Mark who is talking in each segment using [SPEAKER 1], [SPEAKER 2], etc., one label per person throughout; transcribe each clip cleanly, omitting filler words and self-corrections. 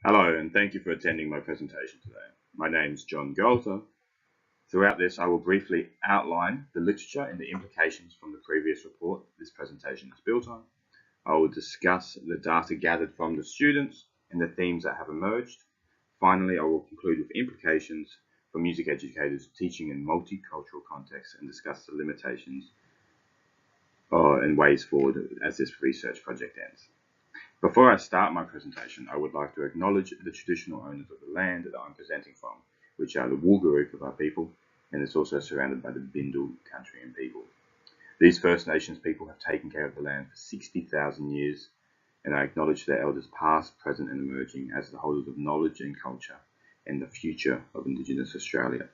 [SPEAKER 1] Hello, and thank you for attending my presentation today. My name is John Goulter. Throughout this, I will briefly outline the literature and the implications from the previous report this presentation is built on. I will discuss the data gathered from the students and the themes that have emerged. Finally, I will conclude with implications for music educators teaching in multicultural contexts and discuss the limitations and ways forward as this research project ends. Before I start my presentation, I would like to acknowledge the traditional owners of the land that I'm presenting from, which are the Woolgaroof of our people, and it's also surrounded by the Bindal country and people. These First Nations people have taken care of the land for 60,000 years, and I acknowledge their elders past, present and emerging as the holders of knowledge and culture and the future of Indigenous Australia.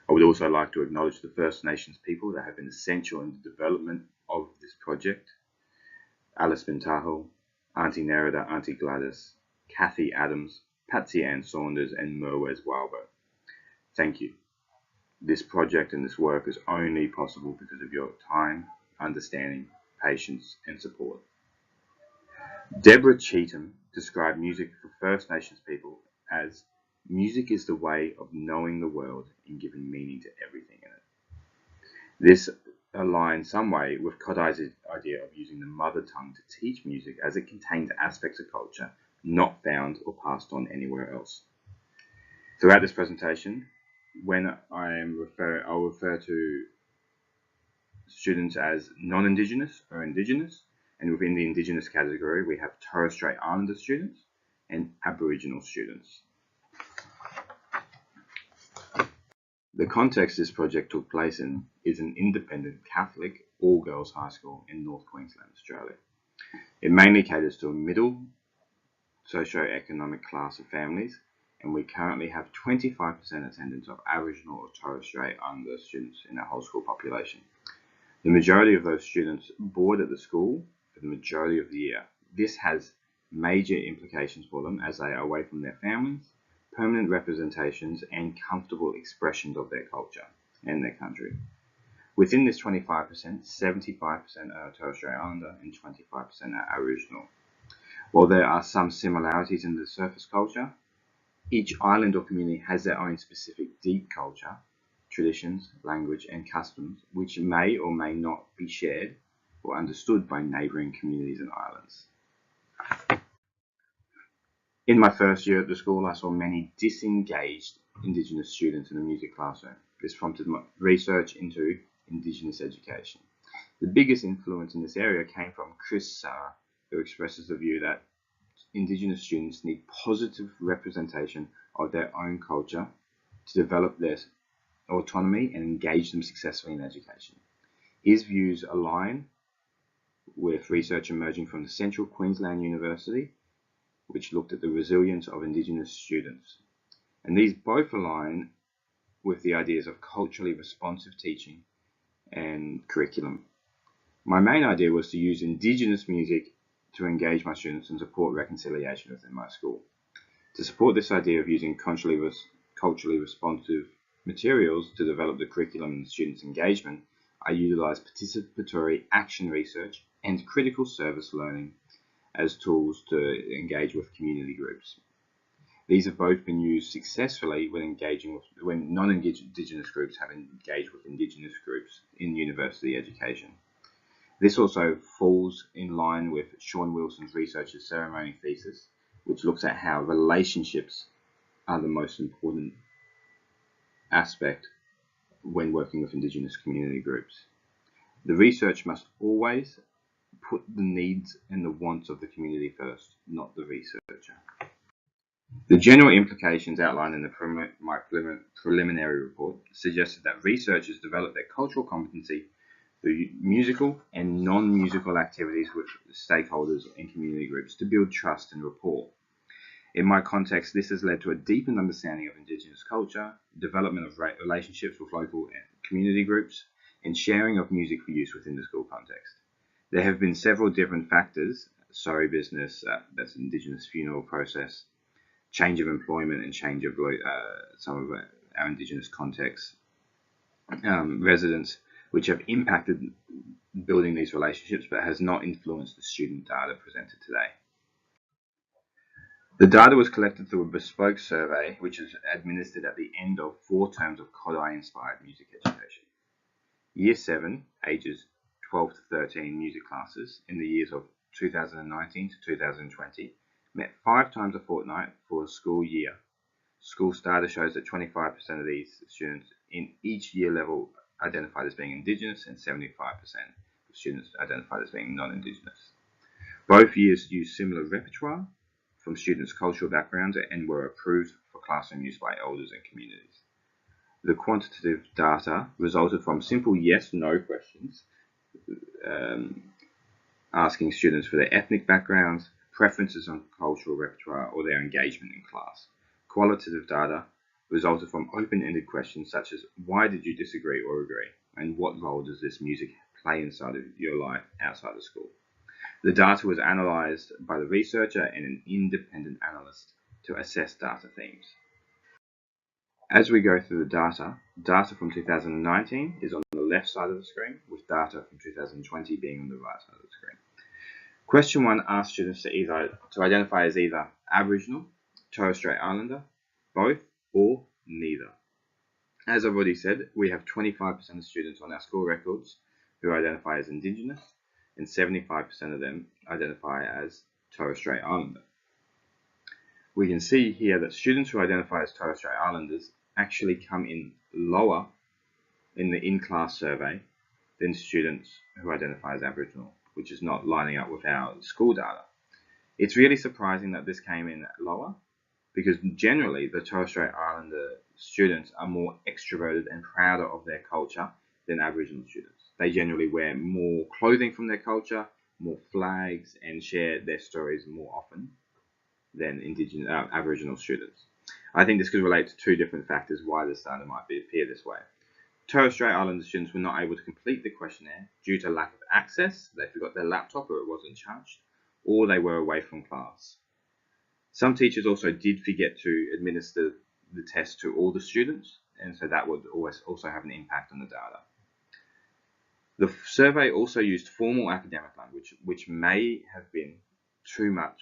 [SPEAKER 1] I would also like to acknowledge the First Nations people that have been essential in the development of this project. Alice Bintaho, Auntie Nerida, Auntie Gladys, Kathy Adams, Patsy Ann Saunders, and Merwes Wilbur. Thank you. This project and this work is only possible because of your time, understanding, patience, and support. Deborah Cheetham described music for First Nations people as music is the way of knowing the world and giving meaning to everything in it. This aligns some way with Kodai's idea of using the mother tongue to teach music, as it contains aspects of culture not found or passed on anywhere else. Throughout this presentation, when I'll refer to students as non-Indigenous or Indigenous, and within the Indigenous category we have Torres Strait Islander students and Aboriginal students. The context this project took place in is an independent Catholic all-girls high school in North Queensland, Australia. It mainly caters to a middle socio-economic class of families, and we currently have 25% attendance of Aboriginal or Torres Strait Islander students in our whole school population. The majority of those students board at the school for the majority of the year. This has major implications for them as they are away from their families, permanent representations and comfortable expressions of their culture and their country. Within this 25%, 75% are Torres Strait Islander and 25% are Aboriginal. While there are some similarities in the surface culture, each island or community has their own specific deep culture, traditions, language and customs which may or may not be shared or understood by neighbouring communities and islands. In my first year at the school, I saw many disengaged Indigenous students in the music classroom. This prompted my research into Indigenous education. The biggest influence in this area came from Chris Sarah, who expresses the view that Indigenous students need positive representation of their own culture to develop their autonomy and engage them successfully in education. His views align with research emerging from the Central Queensland University, which looked at the resilience of Indigenous students. And these both align with the ideas of culturally responsive teaching and curriculum. My main idea was to use Indigenous music to engage my students and support reconciliation within my school. To support this idea of using culturally responsive materials to develop the curriculum and students' engagement, I utilized participatory action research and critical service learning as tools to engage with community groups. These have both been used successfully when non-Indigenous groups have engaged with Indigenous groups in university education. This also falls in line with Sean Wilson's researcher's ceremony thesis, which looks at how relationships are the most important aspect when working with Indigenous community groups. The research must always put the needs and the wants of the community first, not the researcher. The general implications outlined in my preliminary report suggested that researchers develop their cultural competency through musical and non-musical activities with stakeholders and community groups to build trust and rapport. In my context, this has led to a deepened understanding of Indigenous culture, development of relationships with local community groups, and sharing of music for use within the school context. There have been several different factors: sorry business, that's Indigenous funeral process, change of employment and change of some of our Indigenous contexts, residents, which have impacted building these relationships but has not influenced the student data presented today. The data was collected through a bespoke survey, which is administered at the end of 4 terms of Kodály-inspired music education. Year 7, ages 12 to 13 music classes in the years of 2019 to 2020 met 5 times a fortnight for a school year. School data shows that 25% of these students in each year level identified as being Indigenous and 75% of students identified as being non-Indigenous. Both years used similar repertoire from students' cultural backgrounds and were approved for classroom use by elders and communities. The quantitative data resulted from simple yes-no questions asking students for their ethnic backgrounds, preferences on cultural repertoire, or their engagement in class. Qualitative data resulted from open-ended questions such as why did you disagree or agree, and what role does this music play inside of your life outside of school. The data was analysed by the researcher and an independent analyst to assess data themes. As we go through the data from 2019 is on the left side of the screen, with data from 2020 being on the right side of the screen. Question 1 asks students to identify as either Aboriginal, Torres Strait Islander, both, or neither. As I've already said, we have 25% of students on our school records who identify as Indigenous, and 75% of them identify as Torres Strait Islander. We can see here that students who identify as Torres Strait Islanders actually come in lower in the in-class survey than students who identify as Aboriginal, which is not lining up with our school data. It's really surprising that this came in lower, because generally the Torres Strait Islander students are more extroverted and prouder of their culture than Aboriginal students. They generally wear more clothing from their culture, more flags, and share their stories more often than Aboriginal students. I think this could relate to 2 different factors why this data might appear this way. Torres Strait Islander students were not able to complete the questionnaire due to lack of access. They forgot their laptop or it wasn't charged, or they were away from class. Some teachers also did forget to administer the test to all the students, and so that would also have an impact on the data. The survey also used formal academic language, which may have been too much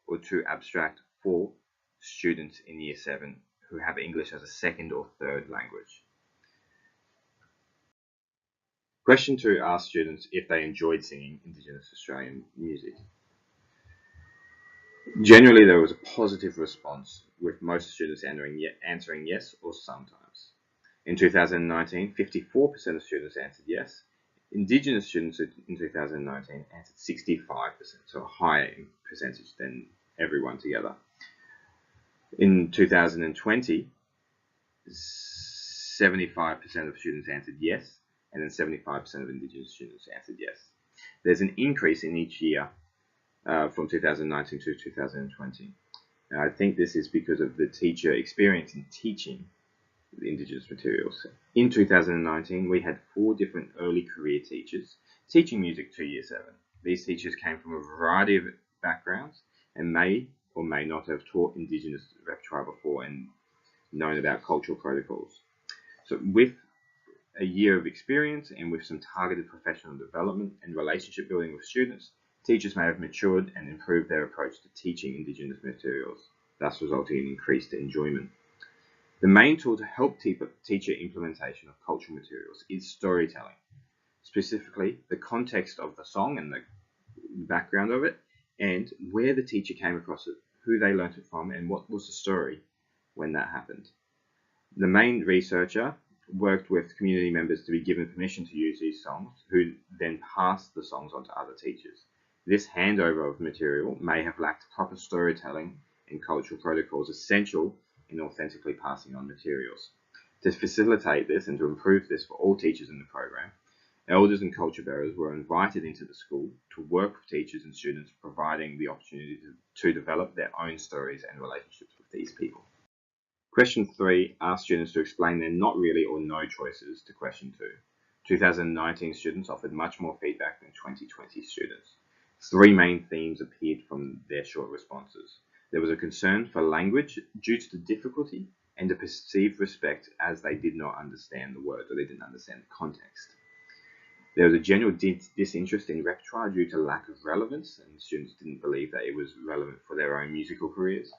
[SPEAKER 1] or too abstract for students in Year 7 who have English as a second or third language. Question 2 asked students if they enjoyed singing Indigenous Australian music. Generally, there was a positive response, with most students answering yes or sometimes. In 2019, 54% of students answered yes. Indigenous students in 2019 answered 65%, so a higher percentage than everyone together. In 2020, 75% of students answered yes, and then 75% of Indigenous students answered yes. There's an increase in each year from 2019 to 2020. Now, I think this is because of the teacher experience in teaching the Indigenous materials. In 2019, we had 4 different early career teachers teaching music to Year 7. These teachers came from a variety of backgrounds and may or may not have taught Indigenous repertoire before and known about cultural protocols. So with a year of experience and with some targeted professional development and relationship building with students, teachers may have matured and improved their approach to teaching Indigenous materials, thus resulting in increased enjoyment. The main tool to help teacher implementation of cultural materials is storytelling, specifically the context of the song and the background of it, and where the teacher came across it, who they learnt it from, and what was the story when that happened. The main researcher worked with community members to be given permission to use these songs, who then passed the songs on to other teachers. This handover of material may have lacked proper storytelling and cultural protocols essential in authentically passing on materials. To facilitate this and to improve this for all teachers in the program, elders and culture bearers were invited into the school to work with teachers and students, providing the opportunity to develop their own stories and relationships with these people. Question 3 asked students to explain their not really or no choices to question 2. 2019 students offered much more feedback than 2020 students. 3 main themes appeared from their short responses. There was a concern for language due to the difficulty and a perceived respect as they did not understand the words or they didn't understand the context. There was a general disinterest in repertoire due to lack of relevance, and students didn't believe that it was relevant for their own musical careers.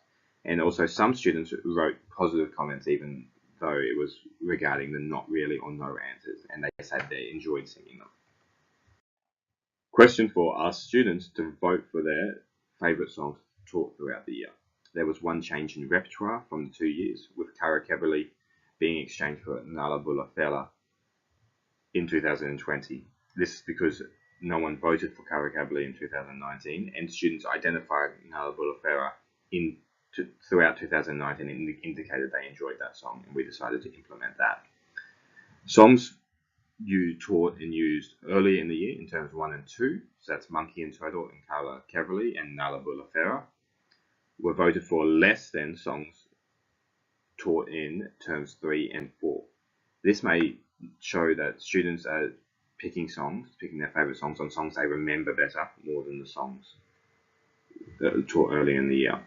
[SPEAKER 1] And also some students wrote positive comments even though it was regarding the not really or no answers, and they said they enjoyed singing them. Question 4 asked students to vote for their favourite songs taught throughout the year. There was one change in repertoire from the 2 years, with Cara Keverly being exchanged for Nala Bulafella in 2020. This is because no one voted for Cara Keverly in 2019, and students identified Nala Bulafella throughout 2019 and indicated they enjoyed that song, and we decided to implement that. Songs you taught and used early in the year in terms 1 and 2, so that's Monkey and Turtle and Cara Keverly and Nala Bulafera, were voted for less than songs taught in terms 3 and 4. This may show that students are picking their favourite songs on songs they remember better more than the songs taught early in the year.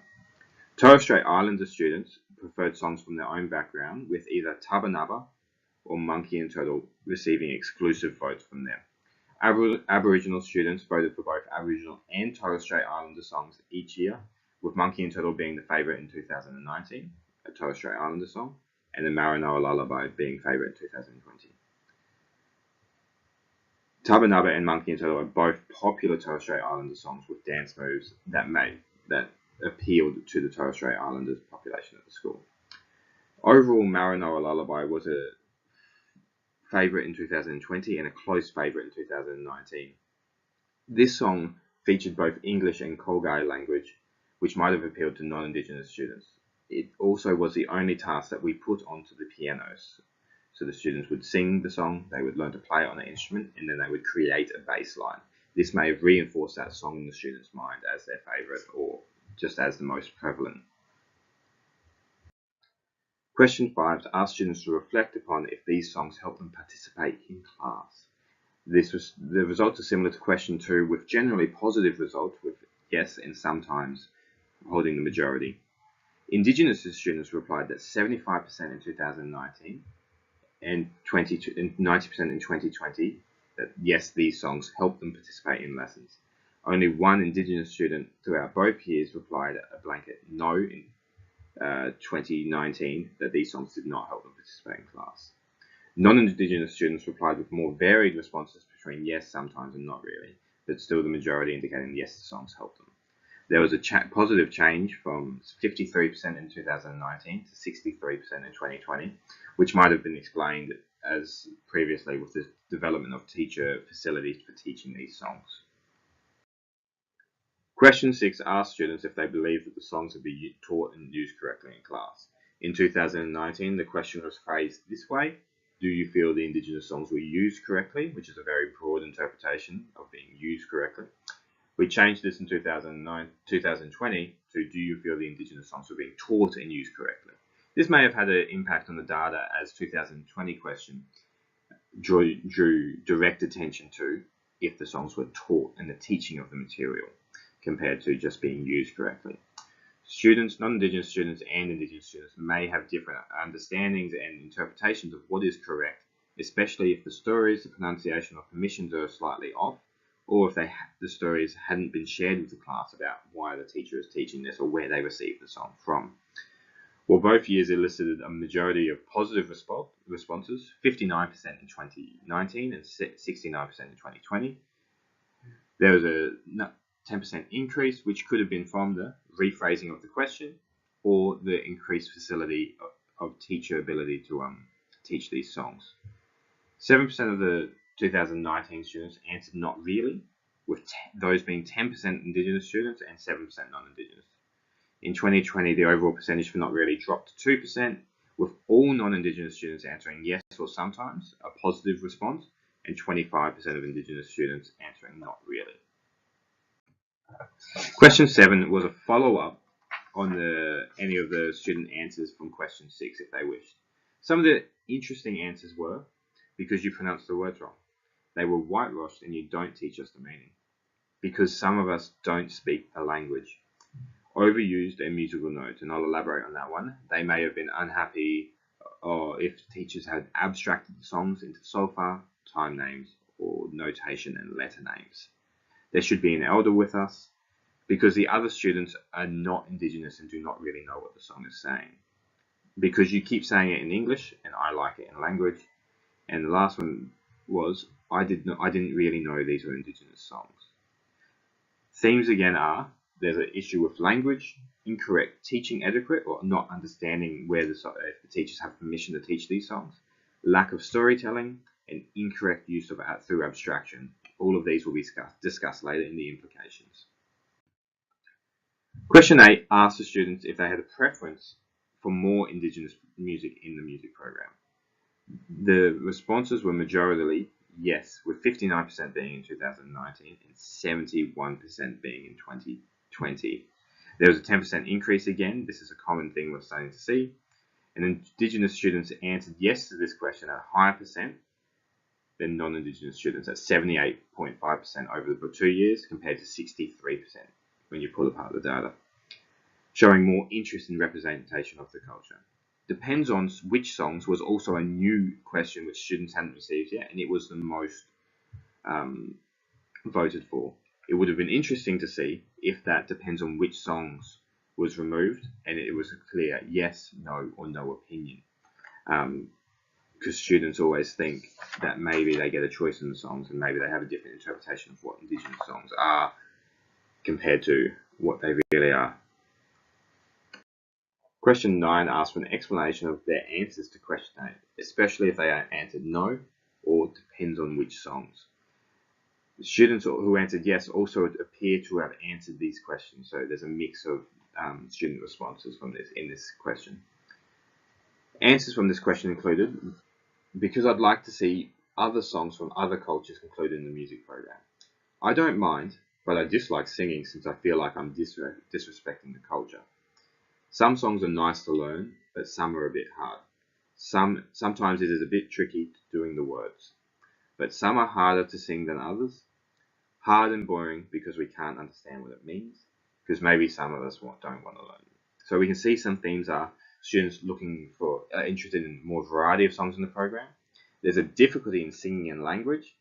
[SPEAKER 1] Torres Strait Islander students preferred songs from their own background, with either Tabanaba or Monkey and Turtle receiving exclusive votes from them. Aboriginal students voted for both Aboriginal and Torres Strait Islander songs each year, with Monkey and Turtle being the favourite in 2019, a Torres Strait Islander song, and the Maranoa Lullaby being favourite in 2020. Tabanaba and Monkey and Turtle are both popular Torres Strait Islander songs with dance moves that appealed to the Torres Strait Islanders population at the school. Overall, Maranoa Lullaby was a favourite in 2020 and a close favourite in 2019. This song featured both English and Kolgai language, which might have appealed to non-Indigenous students. It also was the only task that we put onto the pianos. So the students would sing the song, they would learn to play it on an instrument, and then they would create a bass line. This may have reinforced that song in the students' mind as their favourite or just as the most prevalent. Question 5 asked students to reflect upon if these songs help them participate in class. The results are similar to question 2, with generally positive results, with yes and sometimes holding the majority. Indigenous students replied that 75% in 2019 and 90% in 2020 that yes, these songs help them participate in lessons. Only one Indigenous student throughout both years replied a blanket no in 2019 that these songs did not help them participate in class. Non-Indigenous students replied with more varied responses between yes, sometimes, and not really, but still the majority indicating yes, the songs helped them. There was a positive change from 53% in 2019 to 63% in 2020, which might have been explained as previously with the development of teacher facilities for teaching these songs. Question 6 asked students if they believe that the songs would be taught and used correctly in class. In 2019, the question was phrased this way: do you feel the Indigenous songs were used correctly? Which is a very broad interpretation of being used correctly. We changed this in 2020 to do you feel the Indigenous songs were being taught and used correctly? This may have had an impact on the data, as 2020 question drew direct attention to if the songs were taught and the teaching of the material, compared to just being used correctly. Students, non-Indigenous students and Indigenous students may have different understandings and interpretations of what is correct, especially if the stories, the pronunciation or permissions are slightly off, or if the stories hadn't been shared with the class about why the teacher is teaching this or where they received the song from. Well, both years elicited a majority of positive responses, 59% in 2019 and 69% in 2020. There was a 10% increase, which could have been from the rephrasing of the question or the increased facility of teacher ability to teach these songs. 7% of the 2019 students answered not really, with those being 10% Indigenous students and 7% non-Indigenous. In 2020, the overall percentage for not really dropped to 2%, with all non-Indigenous students answering yes or sometimes, a positive response, and 25% of Indigenous students answering not really. Question 7 was a follow-up on any of the student answers from question 6 if they wished. Some of the interesting answers were, because you pronounced the words wrong. They were whitewashed and you don't teach us the meaning. Because some of us don't speak the language. Overused and musical notes, and I'll elaborate on that one. They may have been unhappy if teachers had abstracted the songs into solfa, time names, or notation and letter names. There should be an elder with us because the other students are not Indigenous and do not really know what the song is saying. Because you keep saying it in English and I like it in language. And the last one was, I didn't really know these were Indigenous songs. Themes again are, there's an issue with language, incorrect teaching etiquette or not understanding where if the teachers have permission to teach these songs, lack of storytelling, and incorrect use of art through abstraction. All of these will be discussed later in the implications. Question 8 asks the students if they had a preference for more Indigenous music in the music program. The responses were majority yes, with 59% being in 2019 and 71% being in 2020. There was a 10% increase again. This is a common thing we're starting to see. And Indigenous students answered yes to this question at a higher percent than non-Indigenous students at 78.5% over the 2 years compared to 63% when you pull apart the data, showing more interest in representation of the culture. Depends on which songs was also a new question which students hadn't received yet, and it was the most voted for. It would have been interesting to see if that depends on which songs was removed and it was a clear yes, no, or no opinion. Because students always think that maybe they get a choice in the songs and maybe they have a different interpretation of what Indigenous songs are compared to what they really are. Question 9 asks for an explanation of their answers to question 8, especially if they answered no or depends on which songs. The students who answered yes also appear to have answered these questions, so there's a mix of student responses in this question. Answers from this question included, because I'd like to see other songs from other cultures included in the music program. I don't mind, but I dislike singing since I feel like I'm disrespecting the culture. Some songs are nice to learn, but some are a bit hard. Sometimes it is a bit tricky doing the words, but some are harder to sing than others. Hard and boring because we can't understand what it means, because maybe some of us don't want to learn. So we can see some themes are students interested in more variety of songs in the program. There's a difficulty in singing in language.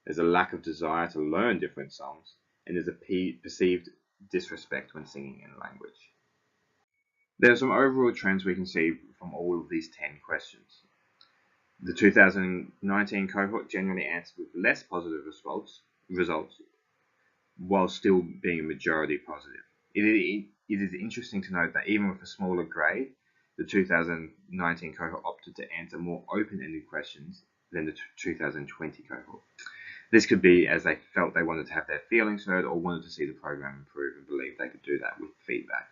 [SPEAKER 1] There's a lack of desire to learn different songs, and there's a perceived disrespect when singing in language. There are some overall trends we can see from all of these 10 questions. The 2019 cohort generally answered with less positive results, while still being a majority positive. It is interesting to note that even with a smaller grade, the 2019 cohort opted to answer more open-ended questions than the 2020 cohort. This could be as they felt they wanted to have their feelings heard or wanted to see the program improve and believed they could do that with feedback.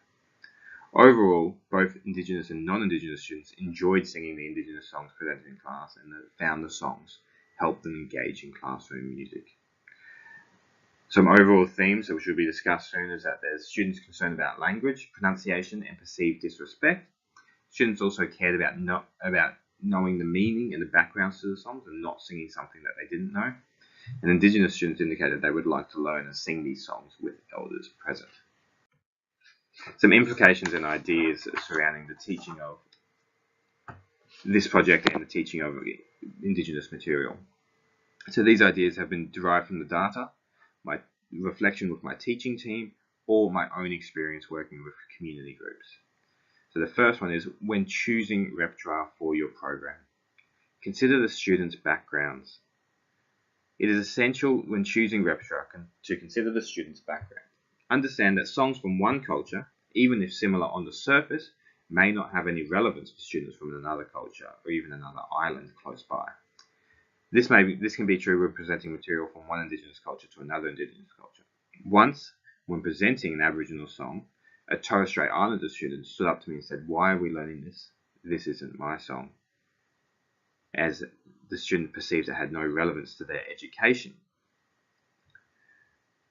[SPEAKER 1] Overall, both Indigenous and non-Indigenous students enjoyed singing the Indigenous songs presented in class and found the songs helped them engage in classroom music. Some overall themes which will be discussed soon is that there's students concerned about language, pronunciation, and perceived disrespect. Students also cared about knowing the meaning and the backgrounds to the songs and not singing something that they didn't know. And Indigenous students indicated they would like to learn and sing these songs with elders present. Some implications and ideas surrounding the teaching of this project and the teaching of Indigenous material. So these ideas have been derived from the data, my reflection with my teaching team, or my own experience working with community groups. So the first one is when choosing repertoire for your program. Consider the students' backgrounds. It is essential when choosing repertoire to consider the students' background. Understand that songs from one culture, even if similar on the surface, may not have any relevance to students from another culture or even another island close by. This can be true when presenting material from one Indigenous culture to another Indigenous culture. Once, when presenting an Aboriginal song, a Torres Strait Islander student stood up to me and said, "Why are we learning this? This isn't my song," as the student perceived it had no relevance to their education.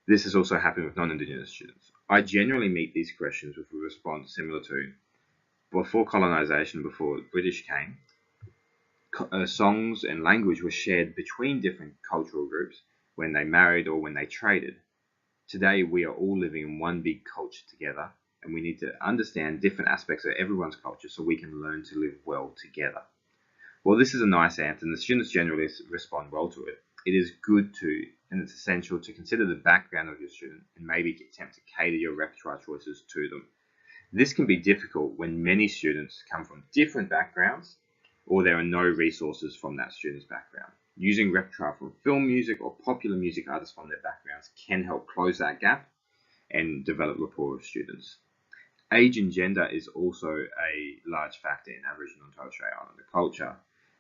[SPEAKER 1] This has also happened with non-Indigenous students. I generally meet these questions with a response similar to, before colonisation, before the British came, songs and language were shared between different cultural groups when they married or when they traded. Today we are all living in one big culture together, and we need to understand different aspects of everyone's culture so we can learn to live well together. Well, this is a nice answer, and the students generally respond well to it. it is good to, and it's essential to consider the background of your student and maybe attempt to cater your repertoire choices to them. This can be difficult when many students come from different backgrounds or there are no resources from that student's background. Using repertoire from film music or popular music artists from their backgrounds can help close that gap and develop rapport with students. Age and gender is also a large factor in Aboriginal and Torres Strait Islander culture.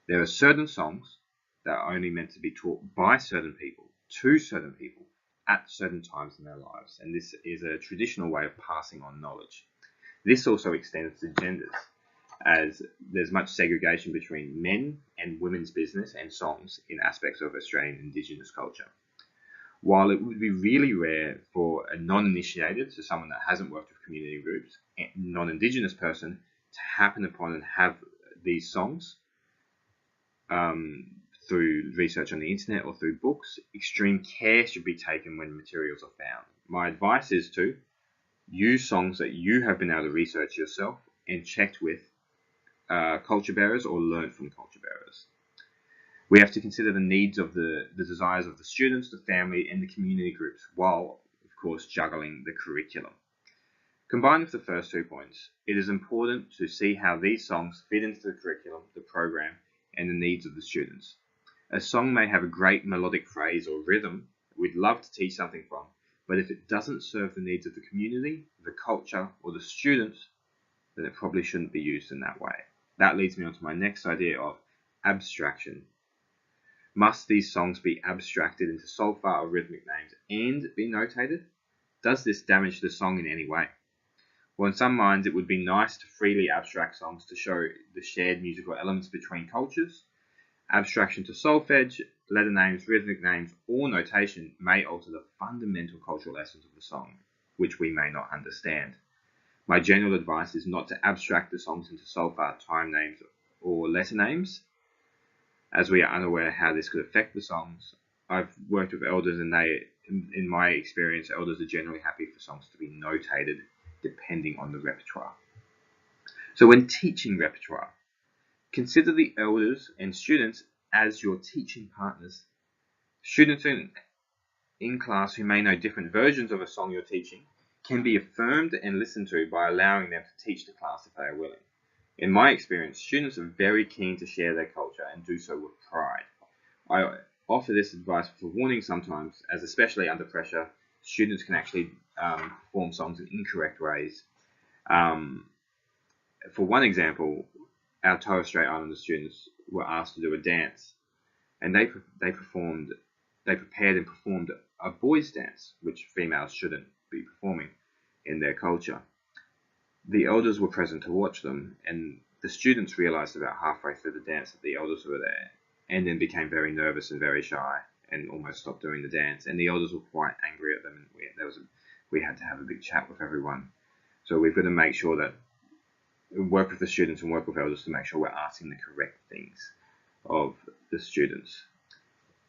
[SPEAKER 1] There are certain songs that are only meant to be taught by certain people, to certain people, at certain times in their lives, and this is a traditional way of passing on knowledge. This also extends to genders, as there's much segregation between men and women's business and songs in aspects of Australian Indigenous culture. While it would be really rare for a non-initiated, so someone that hasn't worked with community groups, a non-Indigenous person, to happen upon and have these songs through research on the internet or through books, extreme care should be taken when materials are found. My advice is to use songs that you have been able to research yourself and checked with culture bearers or learned from culture bearers. We have to consider the needs of the desires of the students, the family, and the community groups, while, of course, juggling the curriculum. Combined with the first 2 points, it is important to see how these songs fit into the curriculum, the program, and the needs of the students. A song may have a great melodic phrase or rhythm we'd love to teach something from, but if it doesn't serve the needs of the community, the culture, or the students, then it probably shouldn't be used in that way. That leads me on to my next idea of abstraction. Must these songs be abstracted into solfa or rhythmic names and be notated? Does this damage the song in any way? Well, in some minds, it would be nice to freely abstract songs to show the shared musical elements between cultures. Abstraction to solfege, letter names, rhythmic names, or notation may alter the fundamental cultural essence of the song, which we may not understand. My general advice is not to abstract the songs into solfa, time names, or letter names, as we are unaware how this could affect the songs. I've worked with elders, and in my experience, elders are generally happy for songs to be notated depending on the repertoire. So when teaching repertoire, consider the elders and students as your teaching partners. Students in class who may know different versions of a song you're teaching can be affirmed and listened to by allowing them to teach the class if they are willing. In my experience, students are very keen to share their culture and do so with pride. I offer this advice for warning sometimes, as especially under pressure, students can actually perform songs in incorrect ways. For one example, our Torres Strait Islander students were asked to do a dance, and they prepared and performed a boys' dance, which females shouldn't be performing in their culture. The elders were present to watch them, and the students realized about halfway through the dance that the elders were there, and then became very nervous and very shy and almost stopped doing the dance. And the elders were quite angry at them, and we had to have a big chat with everyone. So we've got to make sure that we work with the students and work with elders to make sure we're asking the correct things of the students.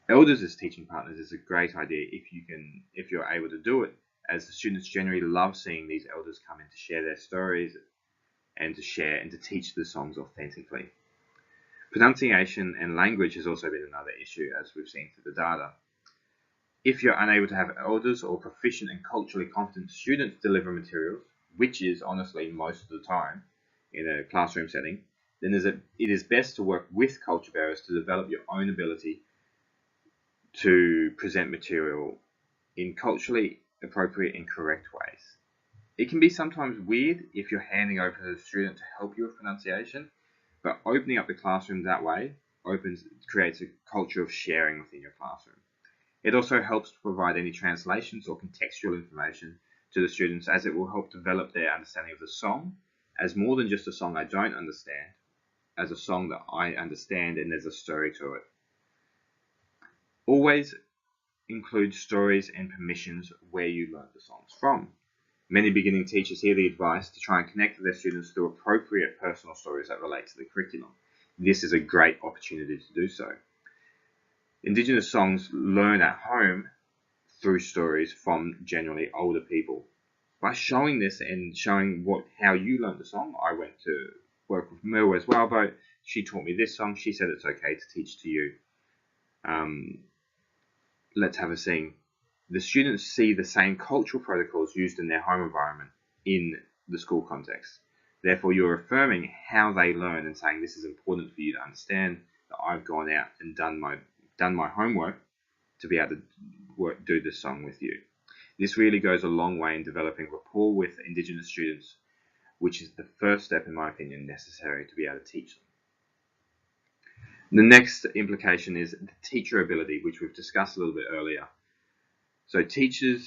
[SPEAKER 1] Elders as teaching partners is a great idea if you're able to do it, as the students generally love seeing these elders come in to share their stories and to share and to teach the songs authentically. Pronunciation and language has also been another issue, as we've seen through the data. If you're unable to have elders or proficient and culturally competent students deliver materials, which is honestly most of the time in a classroom setting, then it is best to work with culture bearers to develop your own ability to present material in culturally appropriate and correct ways. It can be sometimes weird if you're handing over to the student to help you with pronunciation, but opening up the classroom that way creates a culture of sharing within your classroom. It also helps to provide any translations or contextual information to the students, as it will help develop their understanding of the song as more than just a song I don't understand, as a song that I understand and there's a story to it. Always include stories and permissions where you learned the songs from. Many beginning teachers hear the advice to try and connect with their students through appropriate personal stories that relate to the curriculum. This is a great opportunity to do so. Indigenous songs learn at home through stories from generally older people. By showing this and showing how you learned the song, I went to work with Merwes Whaleboat. She taught me this song. She said it's okay to teach to you. let's have a sing. The students see the same cultural protocols used in their home environment in the school context. Therefore, you're affirming how they learn and saying this is important for you to understand that I've gone out and done my homework to be able to do this song with you. This really goes a long way in developing rapport with Indigenous students, which is the first step, in my opinion, necessary to be able to teach them. The next implication is the teacher ability, which we've discussed a little bit earlier. So teaching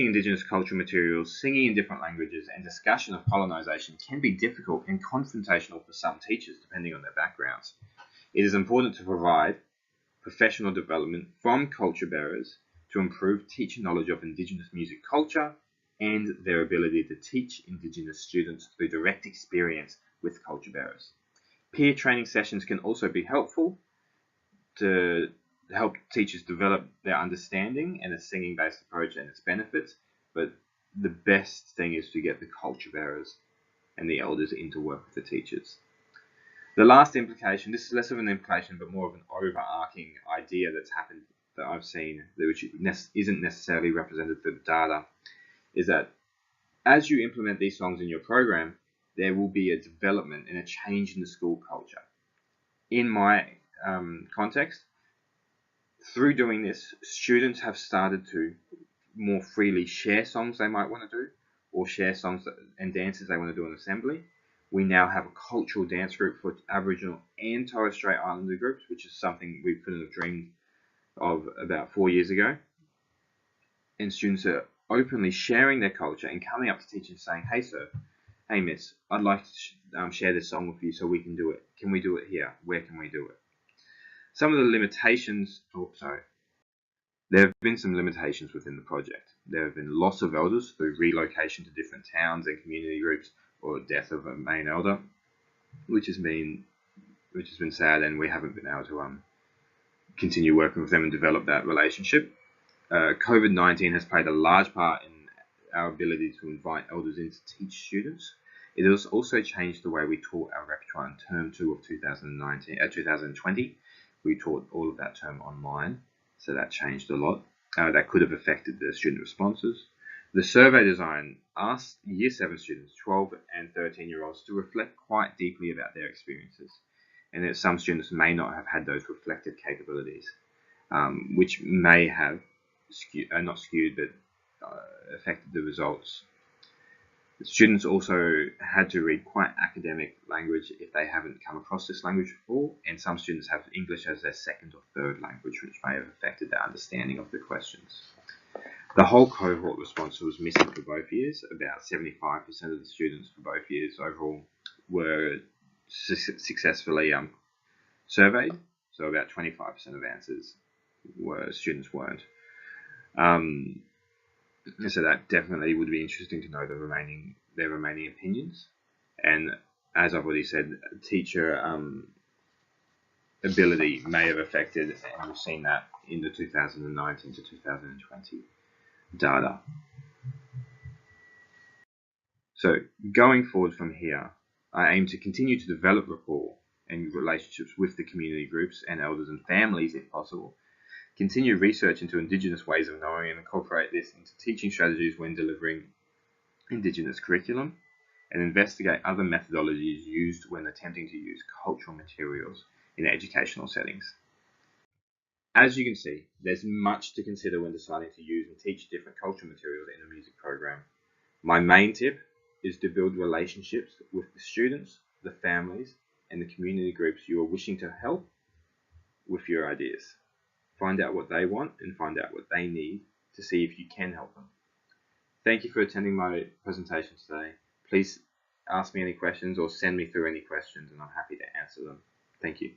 [SPEAKER 1] Indigenous cultural materials, singing in different languages, and discussion of colonisation can be difficult and confrontational for some teachers, depending on their backgrounds. It is important to provide professional development from culture bearers to improve teacher knowledge of Indigenous music culture and their ability to teach Indigenous students through direct experience with culture bearers. Peer training sessions can also be helpful to help teachers develop their understanding and a singing-based approach and its benefits, but the best thing is to get the culture bearers and the elders in to work with the teachers. The last implication, this is less of an implication but more of an overarching idea that's happened that I've seen, which isn't necessarily represented through the data, is that as you implement these songs in your program, there will be a development and a change in the school culture. In my context, through doing this, students have started to more freely share songs they might want to do, or share songs and dances they want to do in assembly. We now have a cultural dance group for Aboriginal and Torres Strait Islander groups, which is something we couldn't have dreamed of about 4 years ago. And students are openly sharing their culture and coming up to teachers saying, "Hey sir, hey miss, I'd like to share this song with you so we can do it. Can we do it here? Where can we do it?" Some of the limitations, there have been some limitations within the project. There have been loss of elders through relocation to different towns and community groups, or death of a main elder, which has been sad, and we haven't been able to continue working with them and develop that relationship. COVID-19 has played a large part in our ability to invite elders in to teach students. It has also changed the way we taught our repertoire in Term 2 of 2020. We taught all of that term online, so that changed a lot. That could have affected the student responses. The survey design asked Year 7 students, 12 and 13-year-olds, to reflect quite deeply about their experiences, and that some students may not have had those reflective capabilities, which may have affected the results. The students also had to read quite academic language if they haven't come across this language before, and some students have English as their second or third language, which may have affected their understanding of the questions. The whole cohort response was missing for both years. About 75% of the students for both years overall were successfully surveyed, so about 25% of answers students weren't. So that definitely would be interesting to know their remaining opinions. And as I've already said, teacher ability may have affected, and we've seen that in the 2019 to 2020 data. So going forward from here, I aim to continue to develop rapport and relationships with the community groups and elders and families if possible. Continue research into Indigenous ways of knowing and incorporate this into teaching strategies when delivering Indigenous curriculum, and investigate other methodologies used when attempting to use cultural materials in educational settings. As you can see, there's much to consider when deciding to use and teach different cultural materials in a music program. My main tip is to build relationships with the students, the families, and the community groups you are wishing to help with your ideas. Find out what they want and find out what they need to see if you can help them. Thank you for attending my presentation today. Please ask me any questions or send me through any questions, and I'm happy to answer them. Thank you.